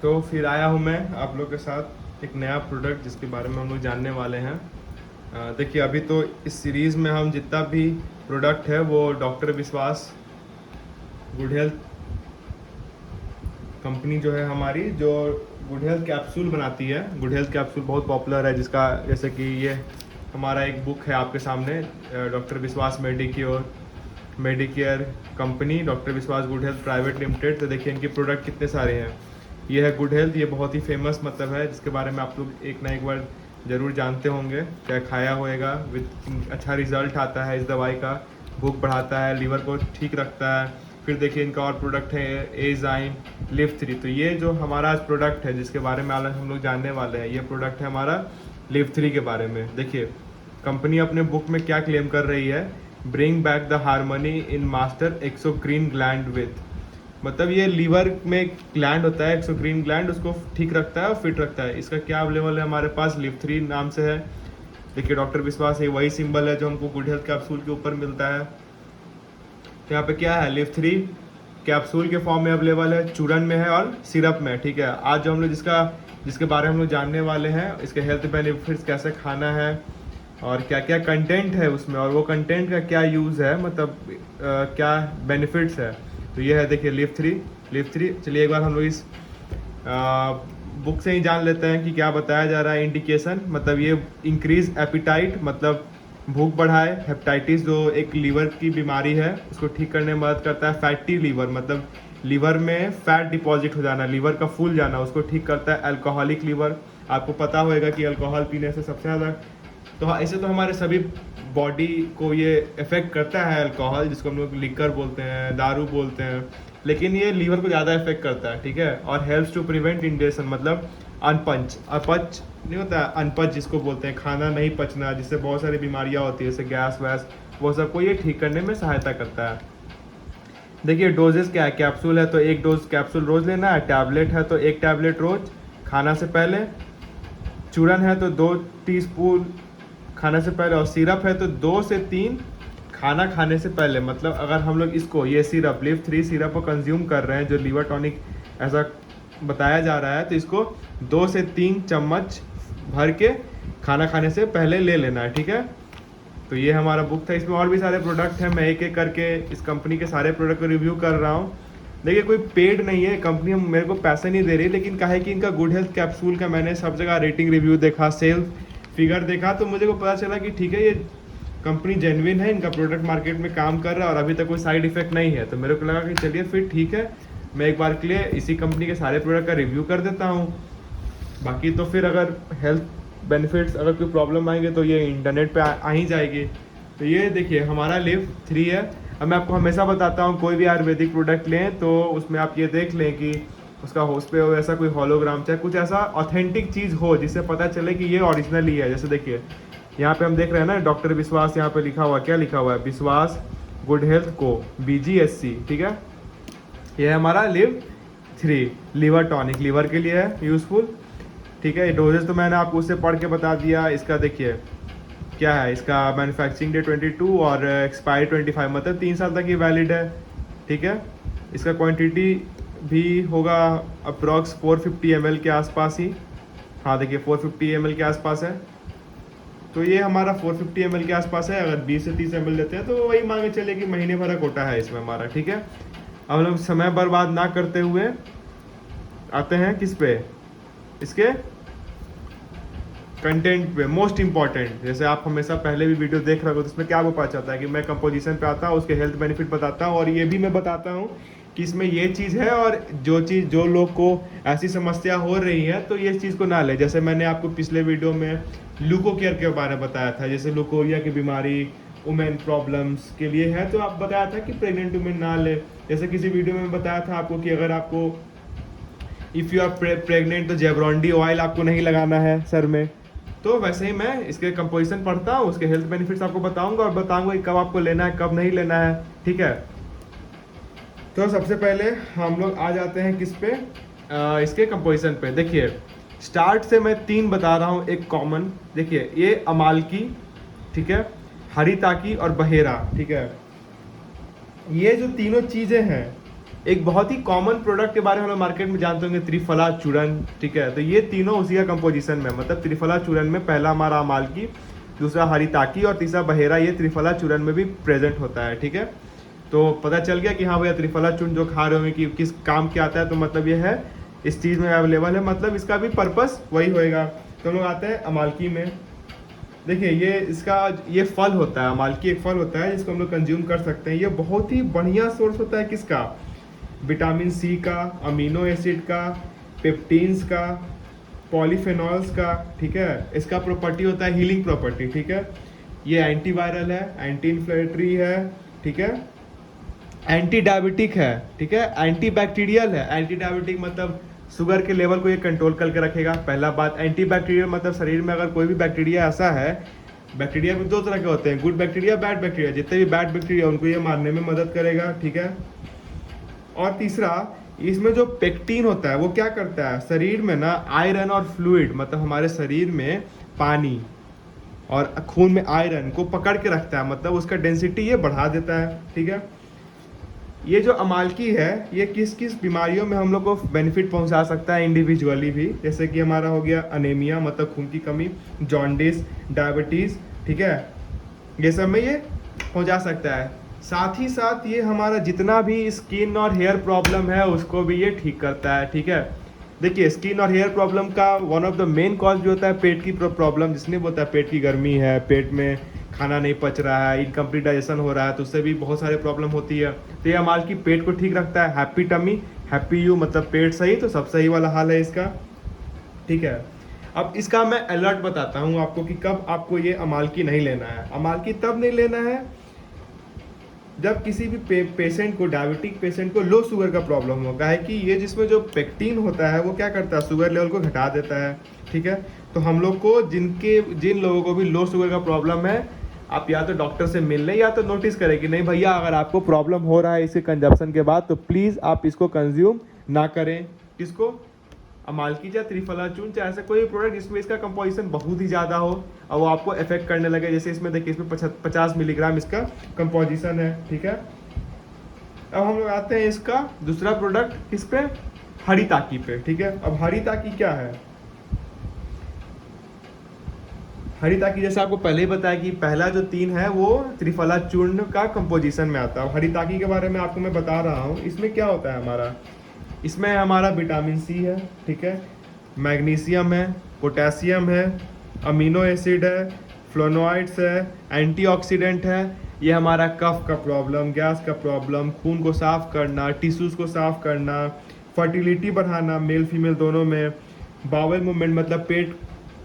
तो फिर आया हूँ मैं आप लोग के साथ एक नया प्रोडक्ट जिसके बारे में हम लोग जानने वाले हैं। देखिए अभी तो इस सीरीज़ में हम जितना भी प्रोडक्ट है वो डॉक्टर विश्वास गुड हेल्थ कंपनी जो है हमारी, जो गुड हेल्थ कैप्सूल बनाती है। गुड हेल्थ कैप्सूल बहुत पॉपुलर है, जिसका जैसे कि ये हमारा एक बुक है आपके सामने, डॉक्टर विश्वास मेडिकेयर कंपनी, डॉक्टर विश्वास गुड हेल्थ प्राइवेट लिमिटेड। तो देखिए इनके प्रोडक्ट कितने सारे हैं। ये है गुड हेल्थ, ये बहुत ही फेमस मतलब है, जिसके बारे में आप लोग एक ना एक बार ज़रूर जानते होंगे, क्या खाया होएगा। विद अच्छा रिजल्ट आता है इस दवाई का, भूख बढ़ाता है, लीवर को ठीक रखता है। फिर देखिए इनका और प्रोडक्ट है एजाइम लिव 3। तो ये जो हमारा आज प्रोडक्ट है जिसके बारे में आज हम लोग जानने वाले हैं, ये प्रोडक्ट है हमारा लिव 3 के बारे में। देखिए कंपनी अपने बुक में क्या क्लेम कर रही है, bring back the harmony in master exocrine gland with, मतलब ये लीवर में ग्लैंड होता है एक्सोक्रीन ग्लैंड, उसको ठीक रखता है और फिट रखता है। इसका क्या अवेलेबल है हमारे पास, लिव 3 नाम से है। देखिए डॉक्टर विश्वास, ये वही सिंबल है जो हमको गुड हेल्थ कैप्सूल के ऊपर मिलता है। तो यहाँ पे क्या है, लिव 3 कैप्सूल के फॉर्म में अवेलेबल है, चूरन में है और सिरप में। ठीक है, आज जो हम लोग जिसके बारे में हम लोग जानने वाले हैं, इसके हेल्थ बेनिफिट्स, कैसे खाना है और क्या क्या कंटेंट है उसमें, और वो कंटेंट का क्या यूज़ है, मतलब क्या बेनिफिट्स है। तो ये है देखिए लिव 3। चलिए एक बार हम लोग इस बुक से ही जान लेते हैं कि क्या बताया जा रहा है। इंडिकेशन मतलब ये इंक्रीज एपिटाइट, मतलब भूख बढ़ाए। हेपेटाइटिस जो एक लीवर की बीमारी है उसको ठीक करने में मदद करता है। फैटी लीवर मतलब लीवर में फैट डिपॉजिट हो जाना, लीवर का फूल जाना, उसको ठीक करता है। अल्कोहलिक लीवर, आपको पता होगा कि अल्कोहल पीने से सबसे ज़्यादा, तो ऐसे तो हमारे सभी बॉडी को ये इफेक्ट करता है अल्कोहल, जिसको हम लोग लिकर बोलते हैं, दारू बोलते हैं, लेकिन ये लीवर को ज़्यादा इफेक्ट करता है। ठीक है, और हेल्प्स टू प्रिवेंट इंडेशन, मतलब अपच नहीं होता है, अनपच जिसको बोलते हैं, खाना नहीं पचना, जिससे बहुत सारी बीमारियाँ होती है, जैसे गैस वैस, वो सबको ये ठीक करने में सहायता करता है। देखिए डोजेस क्या है, कैप्सूल है तो एक डोज कैप्सूल रोज लेना है, टैबलेट है तो एक टैबलेट रोज खाना से पहले, चूरन है तो 2 टीस्पून खाने से पहले, और सिरप है तो 2 से 3 खाना खाने से पहले। मतलब अगर हम लोग इसको, ये सिरप लिव 3 सिरप को कंज्यूम कर रहे हैं, जो लीवर टॉनिक ऐसा बताया जा रहा है, तो इसको 2 से 3 चम्मच भर के खाना खाने से पहले ले लेना है। ठीक है, तो ये हमारा बुक था, इसमें और भी सारे प्रोडक्ट हैं, मैं एक एक करके इस कंपनी के सारे प्रोडक्ट को रिव्यू कर रहा हूँ। देखिए कोई पेड नहीं है कंपनी, हम मेरे को पैसे नहीं दे रही, लेकिन कहा है कि इनका गुड हेल्थ कैप्सूल का मैंने सब जगह रेटिंग रिव्यू देखा, सेल्स फिगर देखा, तो मुझे को पता चला कि ठीक है ये कंपनी जेन्युइन है, इनका प्रोडक्ट मार्केट में काम कर रहा है और अभी तक कोई साइड इफेक्ट नहीं है। तो मेरे को लगा कि चलिए फिर ठीक है, मैं एक बार के लिए इसी कंपनी के सारे प्रोडक्ट का रिव्यू कर देता हूँ। बाकी तो फिर अगर हेल्थ बेनिफिट्स, अगर कोई प्रॉब्लम आएंगे तो ये इंटरनेट पे आ ही जाएगी। तो ये देखिए हमारा लिव 3 है। अब मैं आपको हमेशा बताता हूँ, कोई भी आयुर्वेदिक प्रोडक्ट लें तो उसमें आप ये देख लें कि उसका उस पर ऐसा कोई होलोग्राम, चाहे कुछ ऐसा ऑथेंटिक चीज़ हो जिससे पता चले कि ये ओरिजिनल ही है। जैसे देखिए यहाँ पे हम देख रहे हैं ना, डॉक्टर विश्वास यहाँ पे लिखा हुआ, क्या लिखा हुआ है, विश्वास गुड हेल्थ को BGSC। ठीक है, ये है हमारा लिव 3 लीवर टॉनिक, लीवर के लिए है यूज़फुल। ठीक है, डोजेज तो मैंने आपको उससे पढ़ के बता दिया। इसका देखिए क्या है, इसका मैन्युफैक्चरिंग डेट 22 और एक्सपायरी 25, मतलब 3 साल तक ये वैलिड है। ठीक है, इसका क्वांटिटी भी होगा अप्रॉक्स 450 ml के आसपास ही। हाँ देखिए 450 ml के आसपास है, तो ये हमारा 450 ml के आसपास है। अगर 20 से 30 ml लेते हैं तो वही मांगे चले कि महीने भर का कोटा है इसमें हमारा। ठीक है, अब हम लोग समय बर्बाद ना करते हुए आते हैं किस पे, इसके कंटेंट पे, मोस्ट इंपॉर्टेंट। जैसे आप हमेशा पहले भी वीडियो देख रहे हो तो इसमें क्या वो पता चलता है कि मैं कंपोजिशन पे आता हूँ, उसके हेल्थ बेनिफिट बताता हूँ, और ये भी मैं बताता हूँ कि इसमें ये चीज़ है, और जो लोग को ऐसी समस्या हो रही है तो ये चीज़ को ना ले। जैसे मैंने आपको पिछले वीडियो में लूको केयर के बारे में बताया था, जैसे लुकोरिया की बीमारी वुमेन प्रॉब्लम्स के लिए है, तो आप बताया था कि प्रेग्नेंट वुमेन ना ले। जैसे किसी वीडियो में बताया था आपको कि अगर आपको इफ़ यू आर प्रेग्नेंट तो जेब्रॉन्डी ऑयल आपको नहीं लगाना है सर में। तो वैसे ही मैं इसके कंपोजिशन पढ़ता हूँ, उसके हेल्थ बेनिफिट्स आपको बताऊंगा और बताऊंगा कि कब आपको लेना है कब नहीं लेना है। ठीक है, तो सबसे पहले हम लोग आ जाते हैं किस पे, इसके कंपोजिशन पे। देखिए स्टार्ट से मैं 3 बता रहा हूँ, एक कॉमन। देखिए ये अमालकी, ठीक है, हरिताकी और बहेरा। ठीक है, ये जो तीनों चीज़ें हैं एक बहुत ही कॉमन प्रोडक्ट के बारे में हम लोग मार्केट में जानते होंगे, त्रिफला चूर्ण, ठीक है। तो ये तीनों उसी का कंपोजिशन में, मतलब त्रिफला चूर्ण में पहला हमारा अमालकी, दूसरा हरिताकी और तीसरा बहेरा, ये त्रिफला चूर्ण में भी प्रेजेंट होता है, ठीक है। तो पता चल गया कि हाँ भैया त्रिफला चूर्ण जो खा रहे होंगे कि किस काम के आता है, तो मतलब ये है इस चीज़ में अवेलेबल है, मतलब इसका भी पर्पस वही होएगा। तो हम लोग आते हैं अमालकी में। देखिए ये इसका ये फल होता है, अमालकी एक फल होता है जिसको हम लोग कंज्यूम कर सकते हैं। ये बहुत ही बढ़िया सोर्स होता है किसका, विटामिन सी का, अमीनो एसिड का, पेप्टीन्स का, पॉलीफेनॉल्स का, ठीक है। इसका प्रॉपर्टी होता है हीलिंग प्रॉपर्टी, ठीक है। ये एंटीवायरल है, एंटी इन्फ्लेमेटरी है, ठीक है, एंटी डायबिटिक है, ठीक है, एंटी बैक्टीरियल है। एंटी डायबिटिक मतलब शुगर के लेवल को ये कंट्रोल करके रखेगा, पहला बात। एंटी बैक्टीरियल मतलब शरीर में अगर कोई भी बैक्टीरिया ऐसा है, बैक्टीरिया भी दो तरह के होते हैं, गुड बैक्टीरिया, बैड बैक्टीरिया, जितने भी बैड बैक्टीरिया उनको ये मारने में मदद करेगा, ठीक है। और तीसरा, इसमें जो पेक्टिन होता है वो क्या करता है, शरीर में ना आयरन और फ्लूइड, मतलब हमारे शरीर में पानी और खून में आयरन को पकड़ के रखता है, मतलब उसका डेंसिटी ये बढ़ा देता है, ठीक है। ये जो अमालकी है ये किस किस बीमारियों में हम लोग को बेनिफिट पहुंचा सकता है इंडिविजुअली भी, जैसे कि हमारा हो गया अनेमिया, मतलब खून की कमी, जॉन्डिस, डायबिटीज़, ठीक है, ये सब में ये पहुंचा सकता है। साथ ही साथ ये हमारा जितना भी स्किन और हेयर प्रॉब्लम है उसको भी ये ठीक करता है, ठीक है। देखिए स्किन और हेयर प्रॉब्लम का one of the main cause जो होता है पेट की प्रॉब्लम, जिसने बोलता है पेट की गर्मी है, पेट में खाना नहीं पच रहा है, इनकम्प्लीट डाइजेशन हो रहा है, तो उससे भी बहुत सारे प्रॉब्लम होती है। तो ये अमालकी पेट को ठीक रखता है। हैप्पी टमी, हैप्पी यू, मतलब पेट सही तो सब सही वाला हाल है इसका, ठीक है। अब इसका मैं अलर्ट बताता हूँ आपको कि कब आपको ये अमालकी नहीं लेना है। अमालकी तब नहीं लेना है जब किसी भी पेशेंट को, डायबिटिक पेशेंट को लो शुगर का प्रॉब्लम होगा, है कि ये जिसमें जो पेक्टिन होता है वो क्या करता है, शुगर लेवल को घटा देता है, ठीक है। तो हम लोग को जिन लोगों को भी लो शुगर का प्रॉब्लम है, आप या तो डॉक्टर से मिल लें या तो नोटिस करें कि नहीं भैया अगर आपको प्रॉब्लम हो रहा है इसके कंजप्शन के बाद, तो प्लीज़ आप इसको कंज्यूम ना करें। किसको, अमालकी या त्रिफला चूर्ण, चाहे ऐसा कोई प्रोडक्ट जिसमें इसका कंपोजिशन बहुत ही ज़्यादा हो और वो आपको इफेक्ट करने लगे। जैसे इसमें देखिए इसमें 50 मिलीग्राम इसका कंपोजिशन है, ठीक है। अब हम लोग आते हैं इसका दूसरा प्रोडक्ट किस पे, हरिताकी पे, ठीक है। अब हरिताकी क्या है, हरिताकी जैसे आपको पहले ही बताया कि पहला जो 3 है वो त्रिफला चूर्ण का कंपोजिशन में आता है। हरिताकी के बारे में आपको मैं बता रहा हूँ, इसमें क्या होता है हमारा, इसमें हमारा विटामिन सी है, ठीक है, मैग्नीशियम है, पोटेशियम है, अमीनो एसिड है, फ्लोनोइड्स है, एंटीऑक्सीडेंट है। ये हमारा कफ का प्रॉब्लम, गैस का प्रॉब्लम, खून को साफ करना, टिश्यूज़ को साफ करना, फर्टिलिटी बढ़ाना मेल फीमेल दोनों में, बावल मूवमेंट मतलब पेट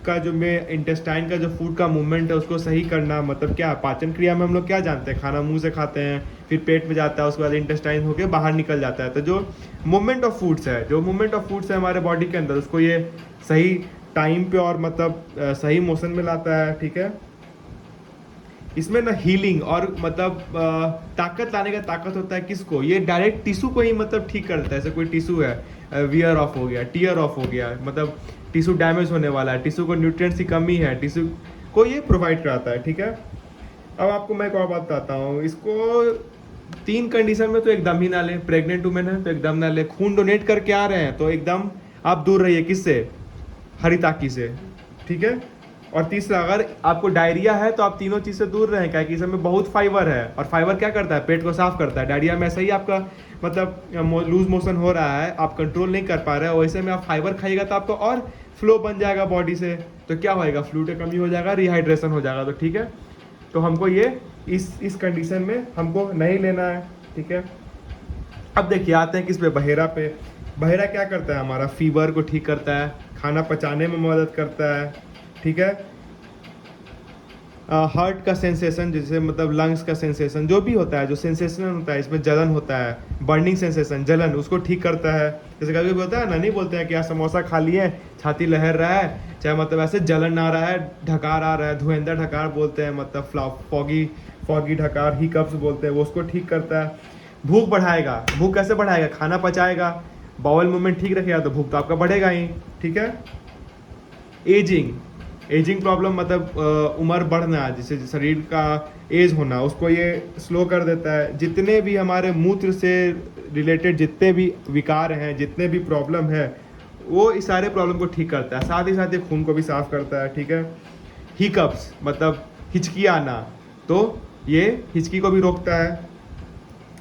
का जो में इंटेस्टाइन का जो फूड का मूवमेंट है उसको सही करना, मतलब क्या पाचन क्रिया में हम लोग क्या जानते हैं, खाना मुंह से खाते हैं, फिर पेट में जाता है, उसके बाद इंटेस्टाइन होकर बाहर निकल जाता है। तो जो मूवमेंट ऑफ फूड्स है, जो मूवमेंट ऑफ फूड्स है हमारे बॉडी के अंदर, उसको ये सही टाइम पे और मतलब सही मोशन में लाता है, ठीक है। इसमें ना हीलिंग और मतलब ताकत लाने का ताकत होता है किसको, ये डायरेक्ट टिश्यू को ही मतलब ठीक कर देता है। जैसे कोई टिश्यू है वियर ऑफ हो गया, टीयर ऑफ हो गया, मतलब टिश्यू डैमेज होने वाला है, टिश्यू को न्यूट्रिएंट्स की कमी है, टिश्यू को ये प्रोवाइड कराता है, ठीक है। अब आपको मैं एक और बात बताता हूँ, इसको 3 कंडीशन में तो एकदम ही ना लें। प्रेग्नेंट वुमेन है तो एकदम ना लें, खून डोनेट करके आ रहे हैं तो एकदम आप दूर रहिए, किससे, हरिताकी से, ठीक है। और तीसरा, अगर आपको डायरिया है तो आप तीनों चीज़ से दूर रहें, क्या कि इसमें बहुत फाइबर है, और फाइबर क्या करता है, पेट को साफ करता है। डायरिया में ऐसा ही आपका मतलब लूज मोशन हो रहा है, आप कंट्रोल नहीं कर पा रहे हो, वैसे में आप फाइबर खाइएगा तो आपको और फ्लो बन जाएगा बॉडी से, तो क्या होएगा, फ्लूइड की कमी हो जाएगा, रिहाइड्रेशन हो जाएगा, तो ठीक है। तो हमको ये इस कंडीशन में हमको नहीं लेना है, ठीक है। अब देखिए आते हैं किस पे, बहेरा पे। बहेरा क्या करता है, हमारा फीवर को ठीक करता है, खाना पचाने में मदद करता है, ठीक है। हार्ट का सेंसेशन, जैसे मतलब लंग्स का सेंसेशन जो भी होता है, जो सेंसेशन होता है, इसमें जलन होता है, बर्निंग सेंसेशन, जलन, उसको ठीक करता है। जैसे कभी होता है ना, नहीं बोलते हैं कि यार समोसा खा लिए, छाती लहर रहा है, चाहे मतलब ऐसे जलन आ रहा है, ढकार आ रहा है, धुएंधा ढकार बोलते हैं, मतलब फॉगी ढकार, हिकअप्स बोलते हैं, वो उसको ठीक करता है। भूख बढ़ाएगा, भूख कैसे बढ़ाएगा, खाना पचाएगा, बाउल मूवमेंट ठीक रखेगा तो भूख तो आपका बढ़ेगा ही, ठीक है। एजिंग, एजिंग प्रॉब्लम मतलब उम्र बढ़ना, जिससे शरीर का एज होना, उसको ये स्लो कर देता है। जितने भी हमारे मूत्र से रिलेटेड जितने भी विकार हैं, जितने भी प्रॉब्लम है, वो इस सारे प्रॉब्लम को ठीक करता है। साथ ही साथ ये खून को भी साफ करता है, ठीक है। हिकअप्स मतलब हिचकी आना, तो ये हिचकी को भी रोकता है।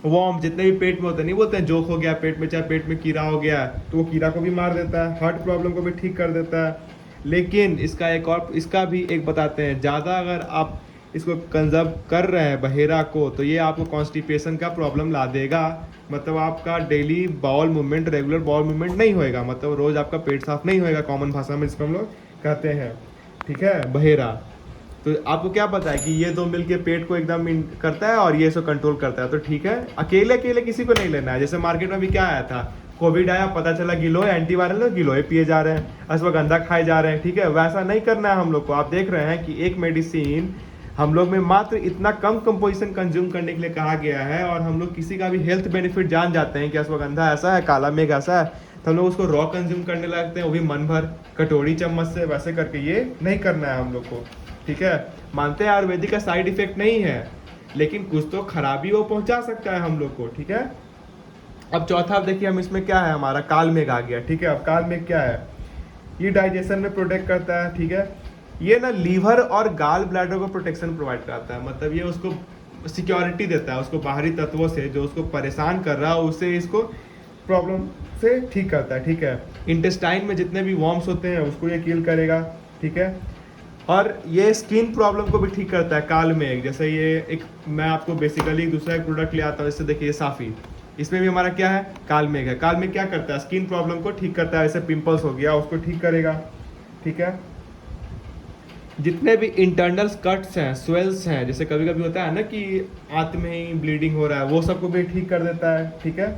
वॉर्म जितने भी पेट में होते हैं, नहीं बोलते हैं जोक हो गया पेट में, चाहे पेट में कीड़ा हो गया, तो वो कीड़ा को भी मार देता है। हार्ट प्रॉब्लम को भी ठीक कर देता है। लेकिन इसका भी एक बताते हैं, ज़्यादा अगर आप इसको कंजर्व कर रहे हैं बहेरा को, तो ये आपको कॉन्स्टिपेशन का प्रॉब्लम ला देगा। मतलब आपका daily bowel movement, regular bowel movement नहीं होएगा, मतलब रोज़ आपका पेट साफ नहीं होएगा, कॉमन भाषा में जिसको हम लोग कहते हैं, ठीक है, बहेरा। तो आपको क्या पता है कि ये दो मिलके पेट को एकदम करता है और ये इसको कंट्रोल करता है, तो ठीक है। अकेले अकेले किसी को नहीं लेना है। जैसे मार्केट में भी क्या आया था, कोविड आया, पता चला गिलोय एंटीवायरल, गिलोय पिए जा रहे हैं, अश्वगंधा खाए जा रहे हैं, ठीक है। वैसा नहीं करना है हम लोग को। आप देख रहे हैं कि एक मेडिसिन हम लोग में मात्र इतना कम कंपोजिशन कंज्यूम करने के लिए कहा गया है, और हम लोग किसी का भी हेल्थ बेनिफिट जान जाते हैं कि अश्वगंधा ऐसा है, काला मेघ ऐसा है, तो हम लोग उसको रॉ कंज्यूम करने लगते हैं, वो भी मन भर कटोरी चम्मच से। वैसे करके ये नहीं करना है हम लोग को, ठीक है। मानते हैं आयुर्वेदिक का साइड इफेक्ट नहीं है, लेकिन कुछ तो खराबी वो पहुंचा सकता है हम लोग को, ठीक है। अब चौथा देखिए, हम इसमें क्या है, हमारा काल मेघ आ गया, ठीक है। अब काल मेघ क्या है, ये डाइजेशन में प्रोटेक्ट करता है, ठीक है। ये ना लीवर और गाल ब्लैडर को प्रोटेक्शन प्रोवाइड कराता है, मतलब ये उसको सिक्योरिटी देता है, उसको बाहरी तत्वों से जो उसको परेशान कर रहा है उससे इसको प्रॉब्लम से ठीक करता है, ठीक है। इंटेस्टाइन में जितने भी वॉर्म्स होते हैं उसको ये किल करेगा, ठीक है। और ये स्किन प्रॉब्लम को भी ठीक करता है काल मेघ। जैसे ये एक मैं आपको बेसिकली दूसरा एक प्रोडक्ट ले आता हूँ, इससे देखिए साफी, इसमें भी हमारा क्या है, काल मेघ है। काल मेघ क्या करता है, स्किन प्रॉब्लम को ठीक करता है। जैसे पिंपल्स हो गया उसको ठीक करेगा, ठीक है। जितने भी इंटरनल कट्स हैं, स्वेल्स हैं, जैसे कभी कभी होता है ना कि आंत में ही ब्लीडिंग हो रहा है, वो सबको भी ठीक कर देता है, ठीक है।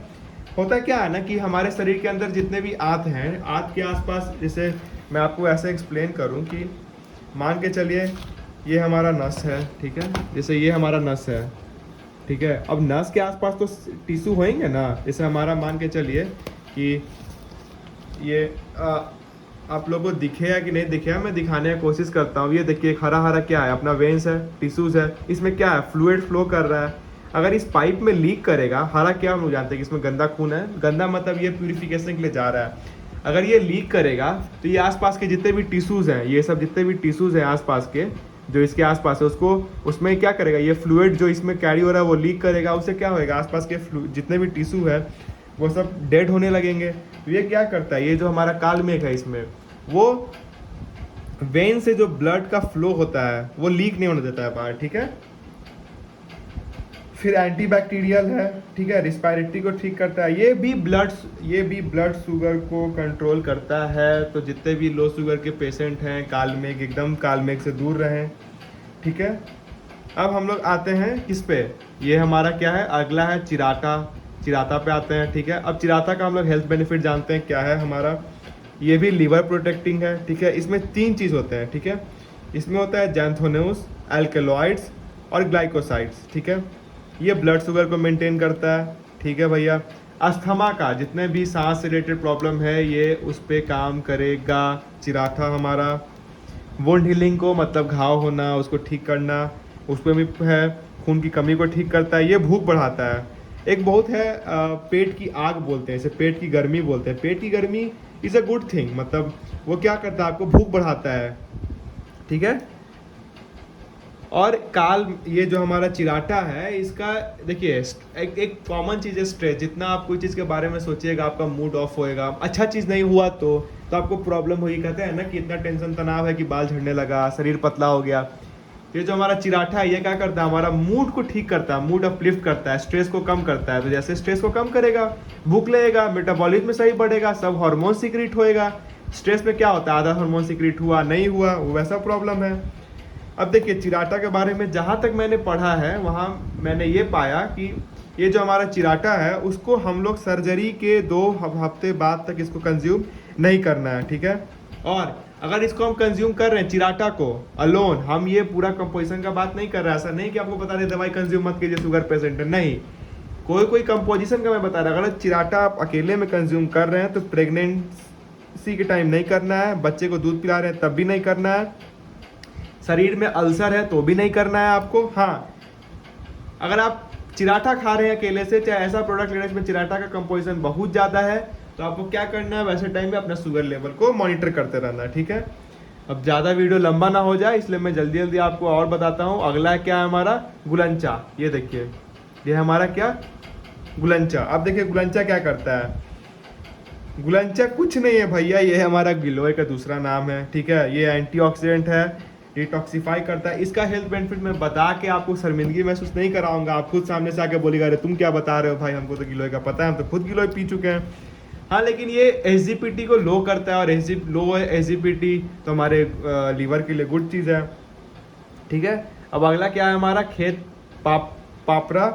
होता क्या है ना कि हमारे शरीर के अंदर जितने भी आंत हैं, आंत के आसपास, जैसे मैं आपको ऐसे एक्सप्लेन करूं कि मान के चलिए ये हमारा नस है, ठीक है। जैसे ये हमारा नस है, ठीक है। अब नस के आसपास तो टिश्यू होंगे ना। जैसे हमारा मान के चलिए कि ये आप लोगों को दिखे या कि नहीं दिखे, मैं दिखाने की कोशिश करता हूँ। ये देखिए हरा हरा क्या है, अपना वेन्स है, टिश्यूज है, इसमें क्या है, फ्लूइड फ्लो कर रहा है। अगर इस पाइप में लीक करेगा, हरा क्या हम लोग जानते हैं कि इसमें गंदा खून है, गंदा मतलब ये प्यूरिफिकेशन के लिए जा रहा है। अगर ये लीक करेगा तो ये आसपास के जितने भी टिश्यूज हैं, ये सब जितने भी टिश्यूज हैं आसपास के, जो इसके आसपास है, उसको उसमें क्या करेगा, ये फ्लूइड जो इसमें कैरी हो रहा है वो लीक करेगा। उससे क्या होएगा, आसपास के जितने भी टिश्यू है वो सब डेड होने लगेंगे। तो ये क्या करता है, ये जो हमारा काल मेघ है, इसमें वो वेन से जो ब्लड का फ्लो होता है वो लीक नहीं होने देता है बाहर, ठीक है। फिर एंटीबैक्टीरियल है, ठीक है, रिस्पायरेटरी को ठीक करता है। ये भी ब्लड शुगर को कंट्रोल करता है। तो जितने भी लो शुगर के पेशेंट हैं, काल मेघ, एकदम काल मेघ से दूर रहें, ठीक है। अब हम लोग आते हैं किस पे, ये हमारा क्या है, अगला है चिराता पे आते हैं, ठीक है। अब चिराता का हम लोग हेल्थ बेनिफिट जानते हैं क्या है हमारा, ये भी लीवर प्रोटेक्टिंग है, ठीक है। इसमें 3 चीज़ होते हैं, ठीक है। इसमें होता है जैंथोनोस, एल्केलॉइड्स और ग्लाइकोसाइड्स, ठीक है। ये ब्लड शुगर को मेंटेन करता है, ठीक है भैया। अस्थमा का जितने भी सांस से रिलेटेड प्रॉब्लम है, ये उस पर काम करेगा चिराठा हमारा। वुंड हीलिंग को मतलब घाव होना उसको ठीक करना, उस पर भी है। खून की कमी को ठीक करता है। ये भूख बढ़ाता है। एक बहुत है पेट की आग बोलते हैं, इसे पेट की गर्मी बोलते हैं। पेट की गर्मी इज़ अ गुड थिंग, मतलब वो क्या करता है, आपको भूख बढ़ाता है, ठीक है। और ये जो हमारा चिराटा है, इसका देखिए एक कॉमन चीज़ है स्ट्रेस। जितना आप कोई चीज़ के बारे में सोचिएगा आपका मूड ऑफ होएगा। अच्छा चीज़ नहीं हुआ तो आपको प्रॉब्लम होगी। कहते हैं ना कि इतना टेंशन तनाव है कि बाल झड़ने लगा, शरीर पतला हो गया। ये जो हमारा चिराठा है, ये क्या करता है, हमारा मूड को ठीक करता है, मूड अपलिफ्ट करता है, स्ट्रेस को कम करता है। तो जैसे स्ट्रेस को कम करेगा, भूख लगेगा, मेटाबॉलिज्म सही बढ़ेगा, सब हार्मोन सीक्रेट होएगा। स्ट्रेस में क्या होता है, आधा हार्मोन सीक्रेट हुआ नहीं हुआ, वो वैसा प्रॉब्लम है। अब देखिए चिराटा के बारे में जहाँ तक मैंने पढ़ा है, वहाँ मैंने ये पाया कि ये जो हमारा चिराटा है, उसको हम लोग सर्जरी के 2 हफ्ते बाद तक इसको कंज्यूम नहीं करना है, ठीक है। और अगर इसको हम कंज्यूम कर रहे हैं चिराटा को अलोन, हम ये पूरा कंपोजिशन का बात नहीं कर रहे हैं। ऐसा नहीं कि आपको बता रहे दवाई कंज्यूम मत कीजिए, शुगर पेशेंट है, नहीं। कोई कंपोजिशन का मैं बता रहा। अगर चिराटा आप अकेले में कंज्यूम कर रहे हैं तो प्रेगनेंसी के टाइम नहीं करना है, बच्चे को दूध पिला रहे हैं तब भी नहीं करना है, शरीर में अल्सर है तो भी नहीं करना है आपको। हाँ, अगर आप चिराठा खा रहे हैं केले से, चाहे ऐसा प्रोडक्ट ले रहे हैं जिसमें चिराठा का कंपोजिशन बहुत ज़्यादा है, तो आपको क्या करना है, वैसे टाइम में अपना शुगर लेवल को मॉनिटर करते रहना है, ठीक है। अब ज़्यादा वीडियो लंबा ना हो जाए इसलिए मैं जल्दी जल्दी आपको और बताता हूँ। अगला क्या है हमारा, गुलंचा। ये देखिए, ये हमारा क्या, गुलंचा। अब देखिए गुलंचा क्या करता है। गुलंचा कुछ नहीं है भैया, ये हमारा गिलोय का दूसरा नाम है, ठीक है। ये एंटीऑक्सीडेंट है, डिटॉक्सिफाई करता है। इसका हेल्थ बेनिफिट मैं बता के आपको शर्मिंदगी महसूस नहीं कराऊंगा। आप खुद सामने से आके बोलेगा अरे तुम क्या बता रहे हो भाई, हमको तो गिलोय का पता है, हम तो खुद गिलोय पी चुके हैं। हाँ, लेकिन ये एसजीपीटी को लो करता है, और लो एसजीपीटी तो हमारे लीवर के लिए गुड चीज़ है, ठीक है। अब अगला क्या है हमारा, खेत पापरा।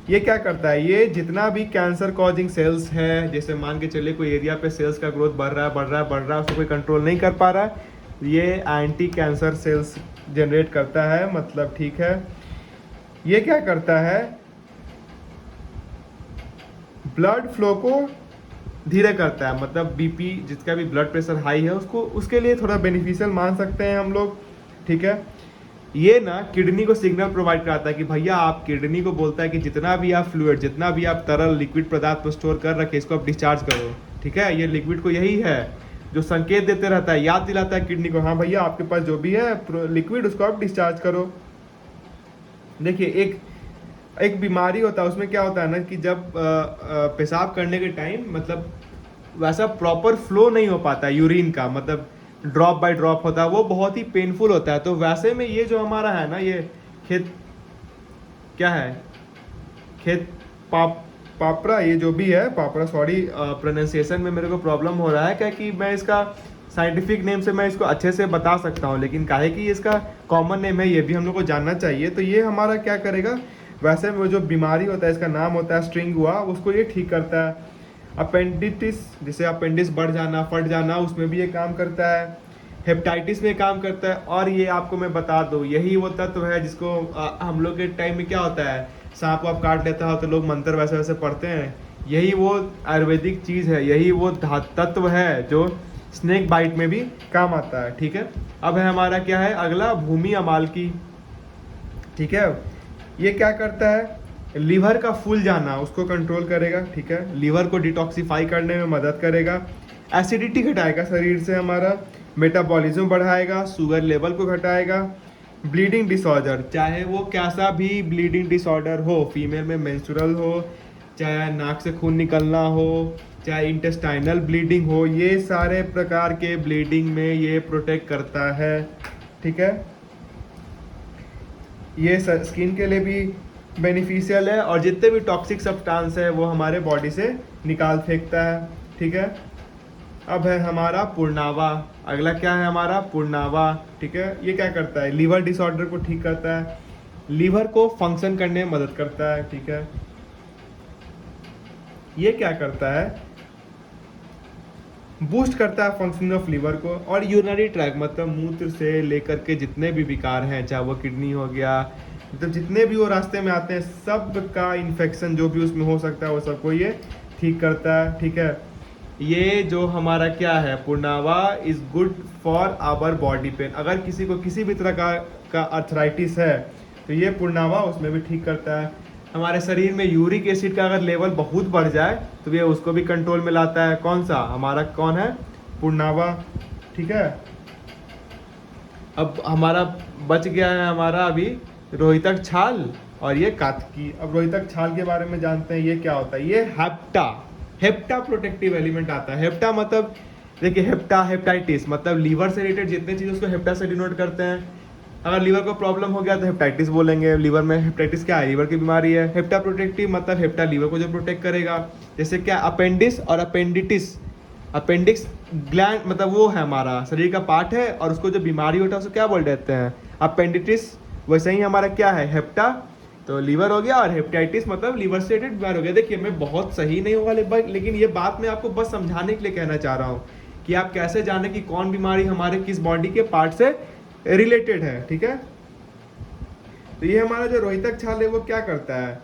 ये क्या करता है, ये जितना भी कैंसर कॉजिंग सेल्स है, जैसे मान के चलिए कोई एरिया पे सेल्स का ग्रोथ बढ़ रहा है, उसको कोई कंट्रोल नहीं कर पा रहा है, ये एंटी कैंसर सेल्स जनरेट करता है, मतलब ठीक है। ये क्या करता है, ब्लड फ्लो को धीरे करता है, मतलब बीपी, जिसका भी ब्लड प्रेशर हाई है उसको, उसके लिए थोड़ा बेनिफिशियल मान सकते हैं हम लोग, ठीक है। ये ना किडनी को सिग्नल प्रोवाइड कराता है कि भैया, आप किडनी को बोलता है कि जितना भी आप फ्लूइड, जितना भी आप तरल लिक्विड पदार्थ को स्टोर कर रखे, इसको आप डिस्चार्ज करो, ठीक है। ये लिक्विड को यही है जो संकेत देते रहता है, याद दिलाता है किडनी को, हाँ भैया आपके पास जो भी है लिक्विड उसको आप डिस्चार्ज करो। देखिए एक बीमारी होता है, उसमें क्या होता है ना कि जब पेशाब करने के टाइम मतलब वैसा प्रॉपर फ्लो नहीं हो पाता है यूरिन का, मतलब ड्रॉप बाय ड्रॉप होता है, वो बहुत ही पेनफुल होता है। तो वैसे में ये जो हमारा है ना, ये खेत क्या है, खेत पापरा, ये जो भी है पापरा, सॉरी प्रोनाउंसिएशन में मेरे को प्रॉब्लम हो रहा है, क्या कि मैं इसका साइंटिफिक नेम से मैं इसको अच्छे से बता सकता हूँ, लेकिन काहे कि इसका कॉमन नेम है, ये भी हम लोग को जानना चाहिए। तो ये हमारा क्या करेगा, वैसे में वो जो बीमारी होता है, इसका नाम होता है स्ट्रिंग हुआ, उसको ये ठीक करता है। अपेंडिटिस, जैसे अपेंडिक्स बढ़ जाना, फट जाना, उसमें भी ये काम करता है। हेपेटाइटिस में काम करता है। और ये आपको मैं बता दूँ, यही वो तत्व है जिसको हम लोग के टाइम में क्या होता है, सांप वाप काट लेता हो तो लोग मंत्र वैसे वैसे पढ़ते हैं, यही वो आयुर्वेदिक चीज़ है, यही वो तत्व है जो स्नेक बाइट में भी काम आता है, ठीक है। अब है हमारा क्या है अगला, भूमि अमालकी, ठीक है। ये क्या करता है, लीवर का फूल जाना उसको कंट्रोल करेगा, ठीक है। लीवर को डिटॉक्सिफाई करने में मदद करेगा, एसिडिटी घटाएगा शरीर से हमारा, मेटाबॉलिज्म बढ़ाएगा, शुगर लेवल को घटाएगा। ब्लीडिंग डिसऑर्डर, चाहे वो कैसा भी ब्लीडिंग डिसऑर्डर हो, फीमेल में मेंस्ट्रुअल हो, चाहे नाक से खून निकलना हो, चाहे इंटेस्टाइनल ब्लीडिंग हो, ये सारे प्रकार के ब्लीडिंग में ये प्रोटेक्ट करता है, ठीक है। ये स्किन के लिए भी बेनिफिशियल है, और जितने भी टॉक्सिक सब्सटेंस है वो हमारे बॉडी से निकाल फेंकता है, ठीक है। अब है हमारा पुरनावा। अगला क्या है हमारा, पुरनावा, ठीक है। ये क्या करता है, लीवर डिसऑर्डर को ठीक करता है, लीवर को फंक्शन करने में मदद करता है, ठीक है। ये क्या करता है, बूस्ट करता है फंक्शनिंग ऑफ लीवर को। और यूरिनरी ट्रैक, मतलब मूत्र से लेकर के जितने भी विकार हैं, चाहे वो किडनी हो गया, मतलब जितने भी वो रास्ते में आते हैं, सब का इन्फेक्शन जो भी उसमें हो सकता है वो सबको ये ठीक करता है, ठीक है। ये जो हमारा क्या है, Punarnava is good for our body pain. अगर किसी को किसी भी तरह का अर्थराइटिस है तो ये पुरनावा उसमें भी ठीक करता है। हमारे शरीर में यूरिक एसिड का अगर लेवल बहुत बढ़ जाए तो ये उसको भी कंट्रोल में लाता है। कौन सा हमारा, कौन है, पुरनावा, ठीक है। अब हमारा बच गया है हमारा अभी रोहितक छाल और ये कातकी। अब रोहितक छाल के बारे में जानते हैं, ये क्या होता है, ये हेप्टा प्रोटेक्टिव एलिमेंट आता है। हेप्टा मतलब देखिए, हेपेटाइटिस मतलब लीवर से रिलेटेड जितने चीज़ उसको हेप्टा से डिनोट करते हैं। अगर लीवर को प्रॉब्लम हो गया तो हेपेटाइटिस बोलेंगे। लीवर में हेपेटाइटिस क्या है, लीवर की बीमारी है। हेप्टा प्रोटेक्टिव मतलब हेप्टा लीवर को जो प्रोटेक्ट करेगा। जैसे क्या, अपेंडिक्स और अपेंडिटिस। अपेंडिक्स ग्लैंड मतलब वो है हमारा शरीर का पार्ट है, और उसको जो बीमारी होता है उसको क्या बोल देते हैं, अपेंडिटिस। वैसे ही हमारा क्या है, हेप्टा तो लीवर हो गया, और हेपेटाइटिस मतलब लीवर से रिलेटेड बीमारी हो गया। देखिए मैं बहुत सही नहीं होगा, लेकिन ये बात मैं आपको बस समझाने के लिए कहना चाह रहा हूँ कि आप कैसे जाने कि कौन बीमारी हमारे किस बॉडी के पार्ट से रिलेटेड है, ठीक है। तो ये हमारा जो रोहितक छाल है वो क्या करता है,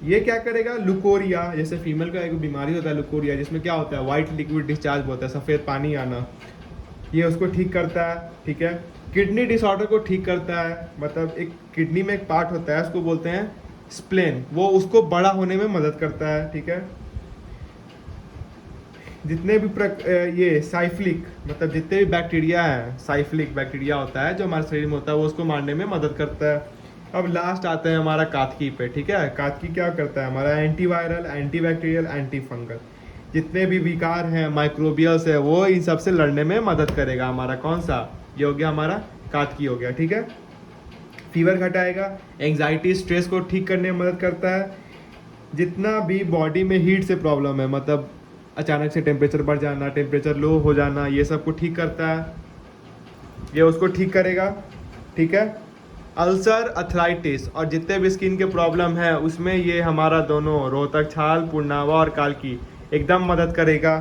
ये क्या करेगा, लुकोरिया, जैसे फीमेल का एक बीमारी होता है लुकोरिया, जिसमें क्या होता है, व्हाइट लिक्विड डिस्चार्ज होता है, सफ़ेद पानी आना। ये उसको ठीक करता है, ठीक है। किडनी डिसऑर्डर को ठीक करता है, मतलब एक किडनी में एक पार्ट होता है उसको बोलते हैं स्प्लेन, वो उसको बड़ा होने में मदद करता है, ठीक है। जितने भी ये साइफ्लिक मतलब जितने भी बैक्टीरिया है, साइफ्लिक बैक्टीरिया होता है जो हमारे शरीर में होता है, वो उसको मारने में मदद करता है। अब लास्ट आता है हमारा कातकी पे, ठीक है। कातकी क्या करता है हमारा, एंटीवायरल, एंटीबैक्टीरियल, एंटी फंगल, जितने भी विकार हैं, माइक्रोबियल्स है, वो इन सब से लड़ने में मदद करेगा। हमारा कौन सा, ये हो गया हमारा कातकी हो गया, ठीक है। फीवर घटाएगा, एंग्जाइटी स्ट्रेस को ठीक करने में मदद करता है। जितना भी बॉडी में हीट से प्रॉब्लम है, मतलब अचानक से टेम्परेचर बढ़ जाना, टेम्परेचर लो हो जाना, ये सब को ठीक करता है, ये उसको ठीक करेगा, ठीक है। अल्सर, अथराइटिस और जितने भी स्किन के प्रॉब्लम है उसमें ये हमारा दोनों रोहतक छाल, पुरनावा और कालकी एकदम मदद करेगा,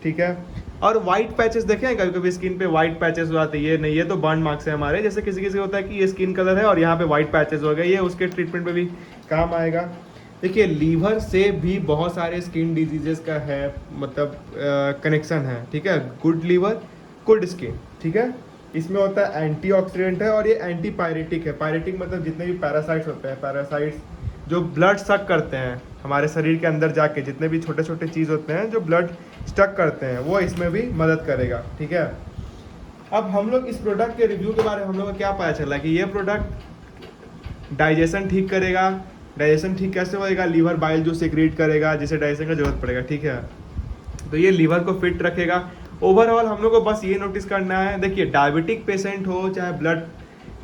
ठीक है। और वाइट पैचेस देखे हैं कभी कभी स्किन पे वाइट पैचेस हो जाते हैं, ये नहीं, ये तो बर्न मार्क्स है हमारे, जैसे किसी किसी होता है कि ये स्किन कलर है और यहाँ पे वाइट पैचेस हो गए, ये उसके ट्रीटमेंट पे भी काम आएगा। देखिए लीवर से भी बहुत सारे स्किन डिजीजेस का है मतलब कनेक्शन है, ठीक है। गुड लीवर गुड स्किन, ठीक है। इसमें होता है एंटीऑक्सीडेंट है और ये एंटी पायरेटिक है। पायरेटिक मतलब जितने भी पैरासाइट्स होते हैं, पैरासाइट्स जो ब्लड सक करते हैं हमारे शरीर के अंदर जाके, जितने भी छोटे छोटे चीज़ होते हैं जो ब्लड स्टक करते हैं, वो इसमें भी मदद करेगा, ठीक है। अब हम लोग इस प्रोडक्ट के रिव्यू के बारे में हम लोग को क्या पता चला कि ये प्रोडक्ट डाइजेशन ठीक करेगा। डाइजेशन ठीक कैसे होएगा, लीवर बाइल जो सिक्रीट करेगा जिसे डाइजेशन का जरूरत पड़ेगा, ठीक है। तो ये लीवर को फिट रखेगा। ओवरऑल हम लोग को बस ये नोटिस करना है, देखिए डायबिटिक पेशेंट हो चाहे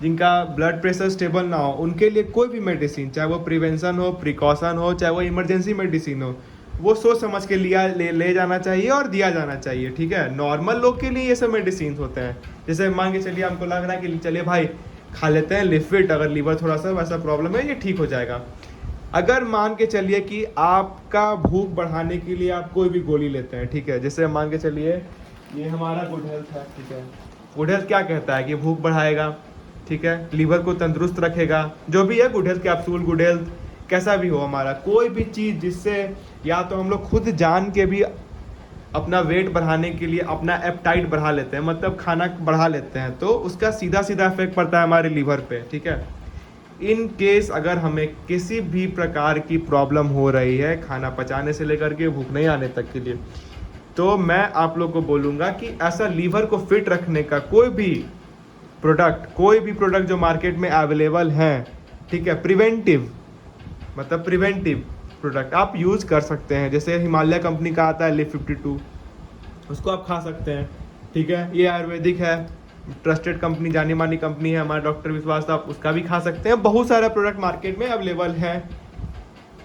जिनका ब्लड प्रेशर स्टेबल ना हो, उनके लिए कोई भी मेडिसिन, चाहे वो प्रिवेंशन हो, प्रिकॉशन हो, चाहे वो इमरजेंसी मेडिसिन हो, वो सोच समझ के ले जाना चाहिए और दिया जाना चाहिए, ठीक है। नॉर्मल लोग के लिए ये सब मेडिसिन होते हैं, जैसे मान के चलिए हमको लग रहा है कि चलिए भाई खा लेते हैं लिफिट, अगर लीवर थोड़ा सा वैसा प्रॉब्लम है ये ठीक हो जाएगा। अगर मान के चलिए कि आपका भूख बढ़ाने के लिए आप कोई भी गोली लेते हैं, ठीक है, जैसे मान के चलिए ये हमारा गुड हेल्थ है, ठीक है। गुड हेल्थ क्या कहता है कि भूख बढ़ाएगा, ठीक है, लीवर को तंदुरुस्त रखेगा, जो भी है good health capsule, good health कैसा भी हो, हमारा कोई भी चीज़ जिससे या तो हम लोग खुद जान के भी अपना वेट बढ़ाने के लिए अपना एपेटाइट बढ़ा लेते हैं, मतलब खाना बढ़ा लेते हैं, तो उसका सीधा सीधा इफेक्ट पड़ता है हमारे लीवर पे, ठीक है। इन केस अगर हमें किसी भी प्रकार की प्रॉब्लम हो रही है खाना पचाने से लेकर के भूख नहीं आने तक के लिए, तो मैं आप लोग को बोलूँगा कि ऐसा लीवर को फिट रखने का कोई भी प्रोडक्ट जो मार्केट में अवेलेबल हैं, ठीक है, प्रिवेंटिव प्रोडक्ट आप यूज़ कर सकते हैं। जैसे हिमालय कंपनी का आता है लिव 52, उसको आप खा सकते हैं, ठीक है। ये आयुर्वेदिक है, ट्रस्टेड कंपनी, जानी मानी कंपनी है, हमारा डॉक्टर विश्वास, आप उसका भी खा सकते हैं। बहुत सारा प्रोडक्ट मार्केट में अवेलेबल है।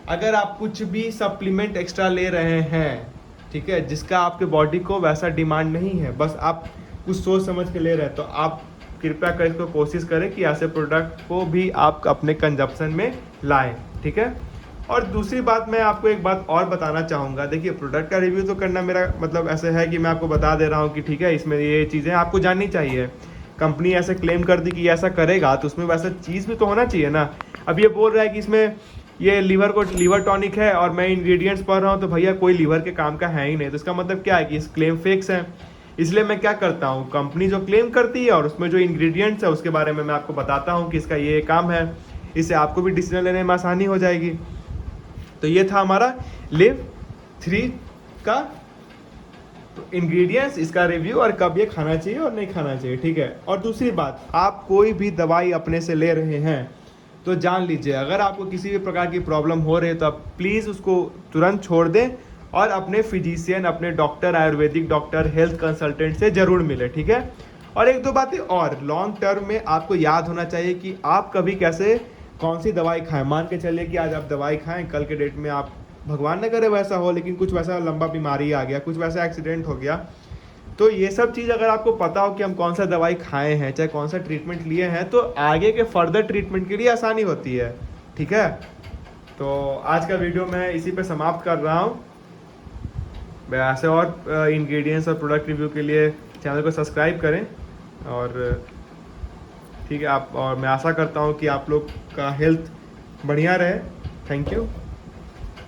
अगर आप कुछ भी सप्लीमेंट एक्स्ट्रा ले रहे हैं, ठीक है, जिसका आपके बॉडी को वैसा डिमांड नहीं है, बस आप कुछ सोच समझ के ले रहे हैं, तो आप कृपया कर इसको कोशिश करें कि ऐसे प्रोडक्ट को भी आप अपने कंजप्शन में लाएं, ठीक है। और दूसरी बात मैं आपको एक बात और बताना चाहूँगा, देखिए प्रोडक्ट का रिव्यू तो करना मेरा मतलब ऐसे है कि मैं आपको बता दे रहा हूँ कि ठीक है इसमें ये चीज़ें आपको जाननी चाहिए। कंपनी ऐसे क्लेम कर दी कि ऐसा करेगा तो उसमें वैसा चीज़ भी तो होना चाहिए ना। अब ये बोल रहा है कि इसमें ये लीवर टॉनिक है और मैं इंग्रेडिएंट्स पढ़ रहा हूँ तो भैया कोई लीवर के काम का है ही नहीं, तो इसका मतलब क्या है कि इस क्लेम फेक्स है। इसलिए मैं क्या करता हूँ, कंपनी जो क्लेम करती है और उसमें जो इंग्रेडिएंट्स है उसके बारे में मैं आपको बताता हूँ कि इसका ये काम है, इससे आपको भी डिसीजन लेने में आसानी हो जाएगी। तो ये था हमारा लिव 3 का इंग्रेडिएंट्स, इसका रिव्यू और कब ये खाना चाहिए और नहीं खाना चाहिए, ठीक है। और दूसरी बात, आप कोई भी दवाई अपने से ले रहे हैं तो जान लीजिए अगर आपको किसी भी प्रकार की प्रॉब्लम हो रही है तो आप प्लीज़ उसको तुरंत छोड़ दें और अपने फिजिशियन, अपने doctor, Ayurvedic doctor, health consultant से ज़रूर मिले, ठीक है। और एक दो बातें और, लॉन्ग टर्म में आपको याद होना चाहिए कि आप कभी कैसे कौन सी दवाई खाएं। मान के चलिए कि आज आप दवाई खाएं, कल के डेट में आप, भगवान न करे वैसा हो, लेकिन कुछ वैसा लंबा बीमारी आ गया, कुछ वैसा एक्सीडेंट हो गया, तो ये सब चीज़ अगर आपको पता हो कि हम कौन सा दवाई खाए हैं, चाहे कौन सा ट्रीटमेंट लिए हैं, तो आगे के फर्दर ट्रीटमेंट के लिए आसानी होती है, ठीक है। तो आज का वीडियो मैं इसी पे समाप्त कर रहा हूँ। मैं ऐसे और इंग्रेडिएंट्स और प्रोडक्ट रिव्यू के लिए चैनल को सब्सक्राइब करें और ठीक है आप, और मैं आशा करता हूँ कि आप लोग का हेल्थ बढ़िया रहे। Thank you.